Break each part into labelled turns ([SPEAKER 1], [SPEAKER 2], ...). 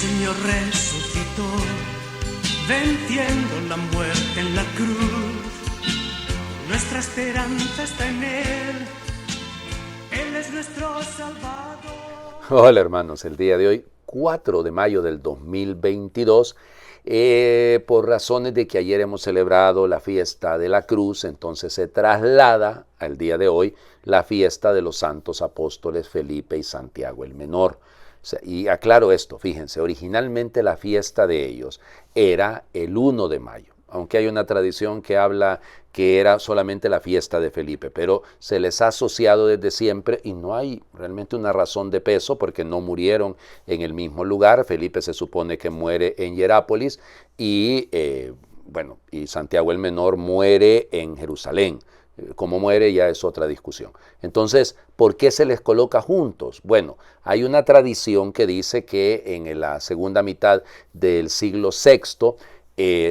[SPEAKER 1] Señor resucitó, venciendo la muerte en la cruz. Nuestra esperanza está en Él, Él es nuestro Salvador.
[SPEAKER 2] Hola hermanos, el día de hoy, 4 de mayo del 2022, por razones de que ayer hemos celebrado la fiesta de la cruz, entonces se traslada al día de hoy la fiesta de los santos apóstoles Felipe y Santiago el Menor. Y aclaro esto, fíjense, originalmente la fiesta de ellos era el 1 de mayo, aunque hay una tradición que habla que era solamente la fiesta de Felipe, pero se les ha asociado desde siempre y no hay realmente una razón de peso porque no murieron en el mismo lugar. Felipe se supone que muere en Hierápolis y Santiago el Menor muere en Jerusalén. Cómo muere ya es otra discusión. Entonces, ¿por qué se les coloca juntos? Bueno, hay una tradición que dice que en la segunda mitad del siglo VI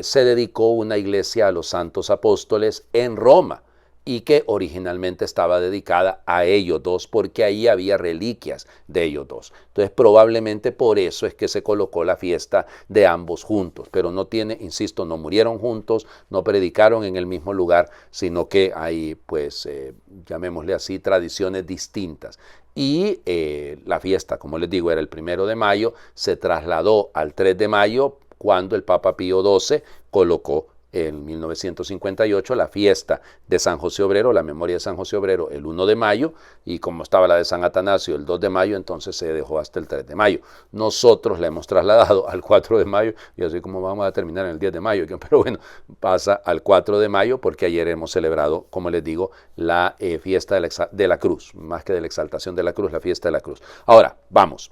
[SPEAKER 2] se dedicó una iglesia a los santos apóstoles en Roma y que originalmente estaba dedicada a ellos dos porque ahí había reliquias de ellos dos. Entonces probablemente por eso es que se colocó la fiesta de ambos juntos, pero no tiene, insisto, no murieron juntos, no predicaron en el mismo lugar, sino que hay, pues, llamémosle así, tradiciones distintas. Y la fiesta, como les digo, era el 1 de mayo, se trasladó al 3 de mayo cuando el Papa Pío XII colocó en 1958 la fiesta de San José Obrero, la memoria de San José Obrero, el 1 de mayo, y como estaba la de San Atanasio el 2 de mayo, entonces se dejó hasta el 3 de mayo. Nosotros la hemos trasladado al 4 de mayo, y así como vamos a terminar en el 10 de mayo, pero bueno, pasa al 4 de mayo porque ayer hemos celebrado, como les digo, la fiesta de la cruz, más que de la exaltación de la cruz, la fiesta de la cruz. Ahora, vamos.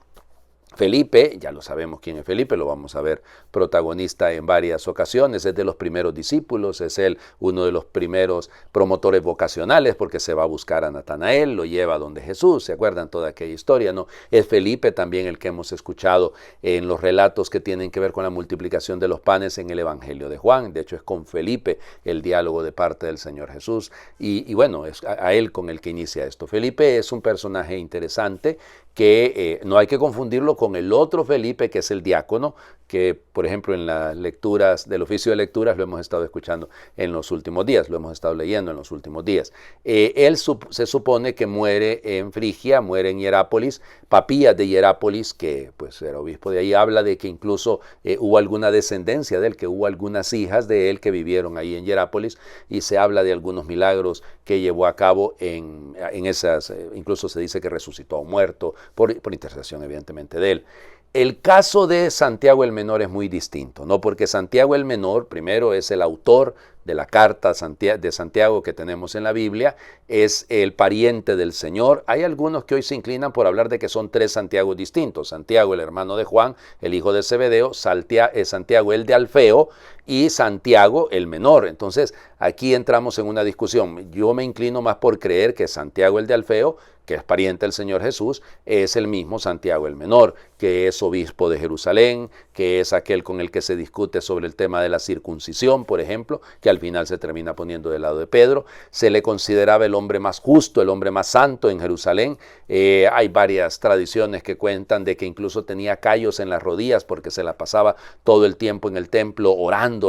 [SPEAKER 2] Felipe, ya lo sabemos quién es Felipe, lo vamos a ver protagonista en varias ocasiones, es de los primeros discípulos, es él uno de los primeros promotores vocacionales porque se va a buscar a Natanael, lo lleva donde Jesús, ¿se acuerdan toda aquella historia, no? Es Felipe también el que hemos escuchado en los relatos que tienen que ver con la multiplicación de los panes en el Evangelio de Juan, de hecho es con Felipe el diálogo de parte del Señor Jesús y bueno, es a él con el que inicia esto. Felipe es un personaje interesante que no hay que confundirlo con el otro Felipe que es el diácono, que por ejemplo en las lecturas del oficio de lecturas lo hemos estado escuchando en los últimos días, lo hemos estado leyendo en los últimos días. Él se supone que muere en Frigia, muere en Hierápolis, Papías de Hierápolis, que pues era obispo de ahí, habla de que incluso hubo alguna descendencia de él, que hubo algunas hijas de él que vivieron ahí en Hierápolis y se habla de algunos milagros que llevó a cabo en esas, incluso se dice que resucitó a un muerto, por intercesión evidentemente de él. El caso de Santiago el Menor es muy distinto, ¿no? Porque Santiago el Menor, primero, es el autor de la carta de Santiago que tenemos en la Biblia, es el pariente del Señor. Hay algunos que hoy se inclinan por hablar de que son 3 Santiagos distintos. Santiago, el hermano de Juan, el hijo de Zebedeo, Santiago el de Alfeo y Santiago el Menor. Entonces, aquí entramos en una discusión. Yo me inclino más por creer que Santiago el de Alfeo, que es pariente del Señor Jesús, es el mismo Santiago el Menor, que es obispo de Jerusalén, que es aquel con el que se discute sobre el tema de la circuncisión, por ejemplo, que al final se termina poniendo del lado de Pedro. Se le consideraba el hombre más justo, el hombre más santo en Jerusalén. Hay varias tradiciones que cuentan de que incluso tenía callos en las rodillas porque se la pasaba todo el tiempo en el templo orando,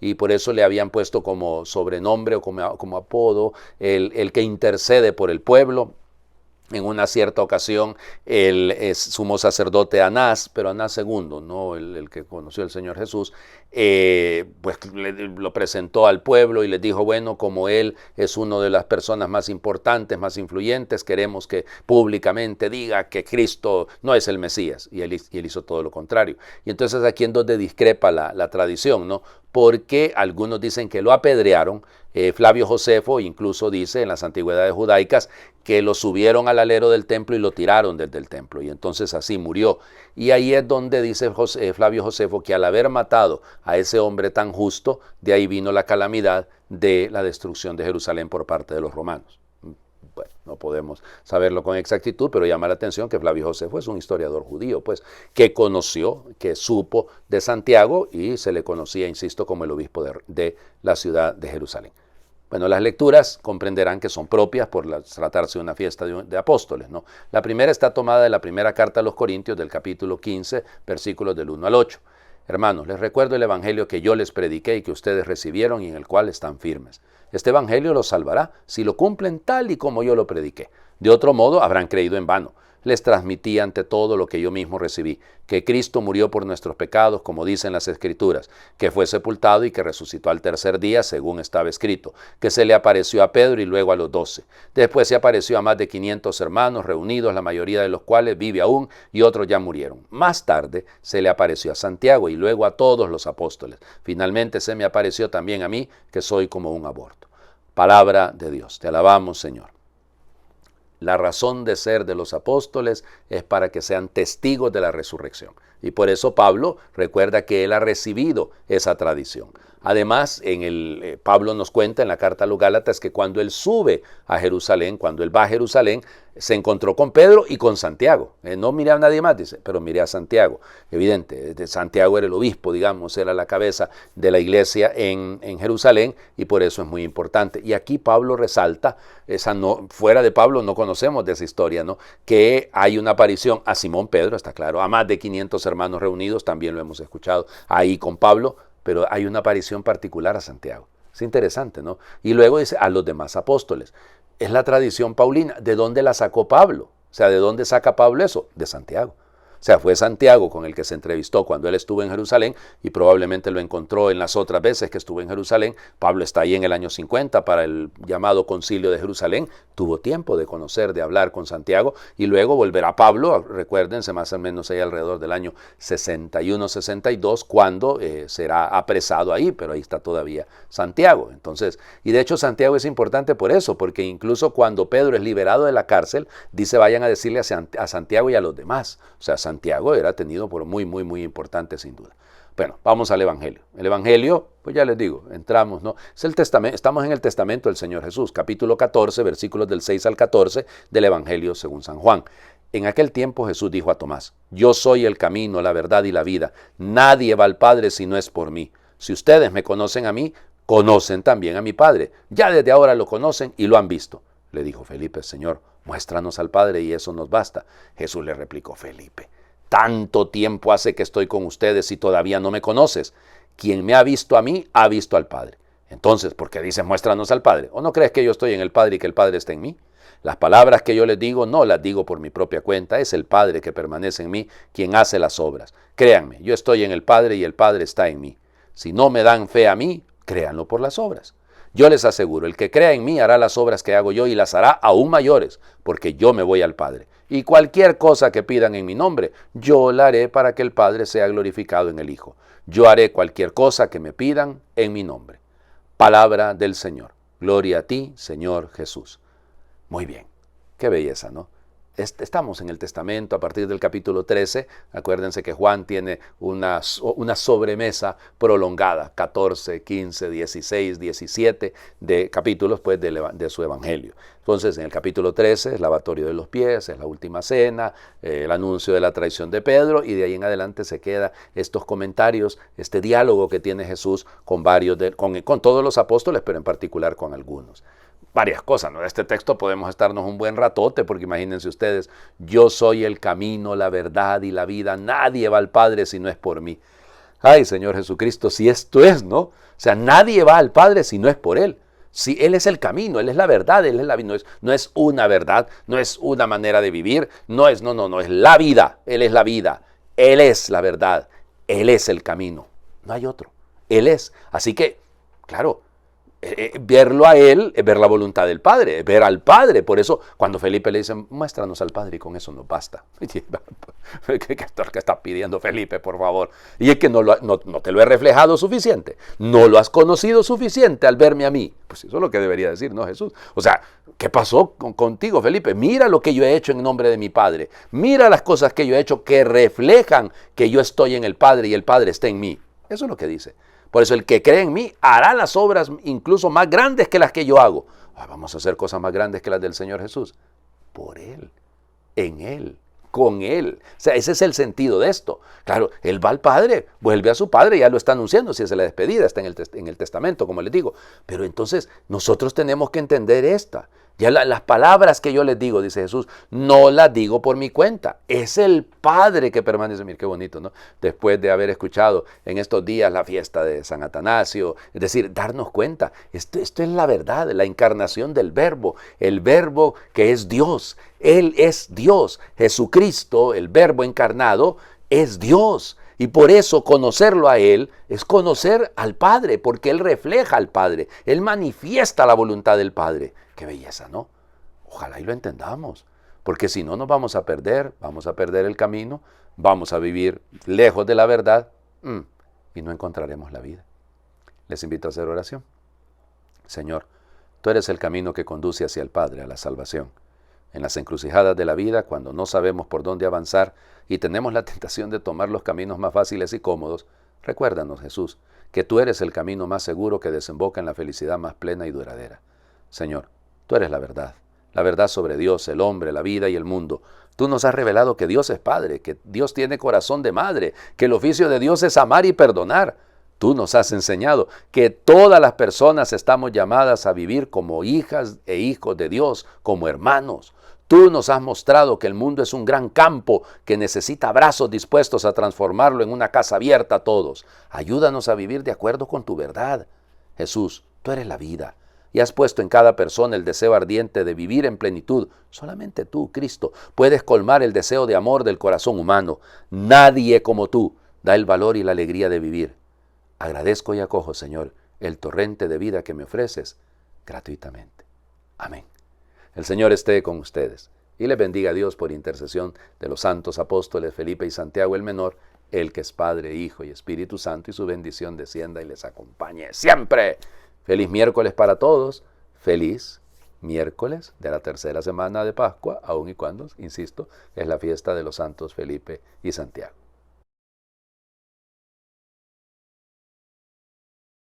[SPEAKER 2] y por eso le habían puesto como sobrenombre o como apodo el que intercede por el pueblo. En una cierta ocasión el sumo sacerdote Anás, pero Anás II, no el que conoció al Señor Jesús, pues lo presentó al pueblo y les dijo, bueno, como él es una de las personas más importantes, más influyentes, queremos que públicamente diga que Cristo no es el Mesías. Y él hizo todo lo contrario. Y entonces aquí en donde discrepa la tradición, ¿no? Porque algunos dicen que lo apedrearon. Flavio Josefo incluso dice en las antigüedades judaicas que lo subieron al alero del templo y lo tiraron desde el templo, y entonces así murió. Y ahí es donde dice Flavio Josefo que al haber matado a ese hombre tan justo, de ahí vino la calamidad de la destrucción de Jerusalén por parte de los romanos. Bueno, no podemos saberlo con exactitud, pero llama la atención que Flavio Josefo es un historiador judío, pues, que conoció, que supo de Santiago y se le conocía, insisto, como el obispo de la ciudad de Jerusalén. Bueno, las lecturas comprenderán que son propias por tratarse de una fiesta de apóstoles, ¿no? La primera está tomada de la primera carta a los Corintios del capítulo 15, versículos del 1 al 8. Hermanos, les recuerdo el evangelio que yo les prediqué y que ustedes recibieron y en el cual están firmes. Este evangelio los salvará si lo cumplen tal y como yo lo prediqué. De otro modo, habrán creído en vano. Les transmití ante todo lo que yo mismo recibí, que Cristo murió por nuestros pecados, como dicen las Escrituras, que fue sepultado y que resucitó al tercer día, según estaba escrito, que se le apareció a Pedro y luego a los 12. Después se apareció a más de 500 hermanos reunidos, la mayoría de los cuales vive aún y otros ya murieron. Más tarde se le apareció a Santiago y luego a todos los apóstoles. Finalmente se me apareció también a mí, que soy como un aborto. Palabra de Dios. Te alabamos, Señor. La razón de ser de los apóstoles es para que sean testigos de la resurrección. Y por eso Pablo recuerda que él ha recibido esa tradición. Además, Pablo nos cuenta en la carta a los Gálatas que cuando él sube a Jerusalén, cuando él va a Jerusalén, se encontró con Pedro y con Santiago. No miré a nadie más, dice, pero miré a Santiago. Evidente, Santiago era el obispo, digamos, era la cabeza de la iglesia en Jerusalén y por eso es muy importante. Y aquí Pablo resalta, fuera de Pablo no conocemos de esa historia, ¿no? Que hay una aparición a Simón Pedro, está claro, a más de 500 hermanos reunidos, también lo hemos escuchado ahí con Pablo, pero hay una aparición particular a Santiago. Es interesante, ¿no? Y luego dice a los demás apóstoles. Es la tradición paulina. ¿De dónde la sacó Pablo? O sea, ¿de dónde saca Pablo eso? De Santiago. O sea, fue Santiago con el que se entrevistó cuando él estuvo en Jerusalén y probablemente lo encontró en las otras veces que estuvo en Jerusalén. Pablo está ahí en el año 50 para el llamado Concilio de Jerusalén. Tuvo tiempo de conocer, de hablar con Santiago y luego volverá Pablo, recuérdense, más o menos ahí alrededor del año 61-62 cuando será apresado ahí, pero ahí está todavía Santiago. Entonces, y de hecho Santiago es importante por eso, porque incluso cuando Pedro es liberado de la cárcel, dice vayan a decirle a Santiago y a los demás. O sea, Santiago era tenido por muy importante sin duda. Bueno, vamos al Evangelio. El Evangelio, pues ya les digo, entramos, ¿no? Es el testamento, estamos en el testamento del Señor Jesús, capítulo 14, versículos del 6 al 14 del Evangelio según San Juan. En aquel tiempo Jesús dijo a Tomás, yo soy el camino, la verdad y la vida. Nadie va al Padre si no es por mí. Si ustedes me conocen a mí, conocen también a mi Padre. Ya desde ahora lo conocen y lo han visto. Le dijo Felipe, Señor, muéstranos al Padre y eso nos basta. Jesús le replicó, Felipe, tanto tiempo hace que estoy con ustedes y todavía no me conoces. Quien me ha visto a mí, ha visto al Padre. Entonces, ¿por qué dices muéstranos al Padre? ¿O no crees que yo estoy en el Padre y que el Padre está en mí? Las palabras que yo les digo no las digo por mi propia cuenta, es el Padre que permanece en mí quien hace las obras. Créanme, yo estoy en el Padre y el Padre está en mí. Si no me dan fe a mí, créanlo por las obras. Yo les aseguro, el que crea en mí hará las obras que hago yo y las hará aún mayores, porque yo me voy al Padre. Y cualquier cosa que pidan en mi nombre, yo la haré para que el Padre sea glorificado en el Hijo. Yo haré cualquier cosa que me pidan en mi nombre. Palabra del Señor. Gloria a ti, Señor Jesús. Muy bien, qué belleza, ¿no? Estamos en el Testamento a partir del capítulo 13. Acuérdense que Juan tiene una sobremesa prolongada, 14, 15, 16, 17 de capítulos pues, de su Evangelio. Entonces, en el capítulo 13 es lavatorio de los pies, es la última cena, el anuncio de la traición de Pedro, y de ahí en adelante se queda estos comentarios, este diálogo que tiene Jesús con con todos los apóstoles, pero en particular con algunos. Varias cosas, ¿no? De este texto podemos estarnos un buen ratote, porque imagínense ustedes, yo soy el camino, la verdad y la vida, nadie va al Padre si no es por mí. Ay, Señor Jesucristo, si esto es, ¿no? O sea, nadie va al Padre si no es por Él. Si Él es el camino, Él es la verdad, Él es la vida, no es una verdad, no es una manera de vivir, no, es la vida, Él es la vida, Él es la verdad, Él es el camino, no hay otro, Él es. Así que, claro, verlo a Él es ver la voluntad del Padre, ver al Padre. Por eso cuando Felipe le dice, muéstranos al Padre y con eso nos basta. ¿Qué está pidiendo Felipe, por favor? Y es que no te lo he reflejado suficiente, no lo has conocido suficiente al verme a mí. Pues eso es lo que debería decir, ¿no, Jesús? O sea, ¿qué pasó contigo, Felipe? Mira lo que yo he hecho en nombre de mi Padre. Mira las cosas que yo he hecho que reflejan que yo estoy en el Padre y el Padre está en mí. Eso es lo que dice. Por eso el que cree en mí hará las obras incluso más grandes que las que yo hago. Vamos a hacer cosas más grandes que las del Señor Jesús. Por Él, en Él, con Él. O sea, ese es el sentido de esto. Claro, Él va al Padre, vuelve a su Padre, ya lo está anunciando, si es la despedida, está en el testamento, como les digo. Pero entonces nosotros tenemos que entender esta. Ya las palabras que yo les digo, dice Jesús, no las digo por mi cuenta. Es el Padre que permanece. Mira qué bonito, ¿no? Después de haber escuchado en estos días la fiesta de San Atanasio, es decir, darnos cuenta, esto es la verdad, la encarnación del Verbo, el Verbo que es Dios. Él es Dios. Jesucristo, el Verbo encarnado, es Dios. Y por eso conocerlo a Él es conocer al Padre, porque Él refleja al Padre. Él manifiesta la voluntad del Padre. Qué belleza, ¿no? Ojalá y lo entendamos, porque si no nos vamos a perder el camino, vamos a vivir lejos de la verdad y no encontraremos la vida. Les invito a hacer oración. Señor, tú eres el camino que conduce hacia el Padre, a la salvación. En las encrucijadas de la vida, cuando no sabemos por dónde avanzar y tenemos la tentación de tomar los caminos más fáciles y cómodos, recuérdanos, Jesús, que tú eres el camino más seguro que desemboca en la felicidad más plena y duradera. Señor, tú eres la verdad sobre Dios, el hombre, la vida y el mundo. Tú nos has revelado que Dios es Padre, que Dios tiene corazón de madre, que el oficio de Dios es amar y perdonar. Tú nos has enseñado que todas las personas estamos llamadas a vivir como hijas e hijos de Dios, como hermanos. Tú nos has mostrado que el mundo es un gran campo que necesita brazos dispuestos a transformarlo en una casa abierta a todos. Ayúdanos a vivir de acuerdo con tu verdad. Jesús, tú eres la vida. Y has puesto en cada persona el deseo ardiente de vivir en plenitud. Solamente tú, Cristo, puedes colmar el deseo de amor del corazón humano. Nadie como tú da el valor y la alegría de vivir. Agradezco y acojo, Señor, el torrente de vida que me ofreces gratuitamente. Amén. El Señor esté con ustedes y les bendiga a Dios por intercesión de los santos apóstoles Felipe y Santiago el Menor, el que es Padre, Hijo y Espíritu Santo, y su bendición descienda y les acompañe siempre. Feliz miércoles para todos, feliz miércoles de la tercera semana de Pascua, aun y cuando, insisto, es la fiesta de los santos Felipe y Santiago.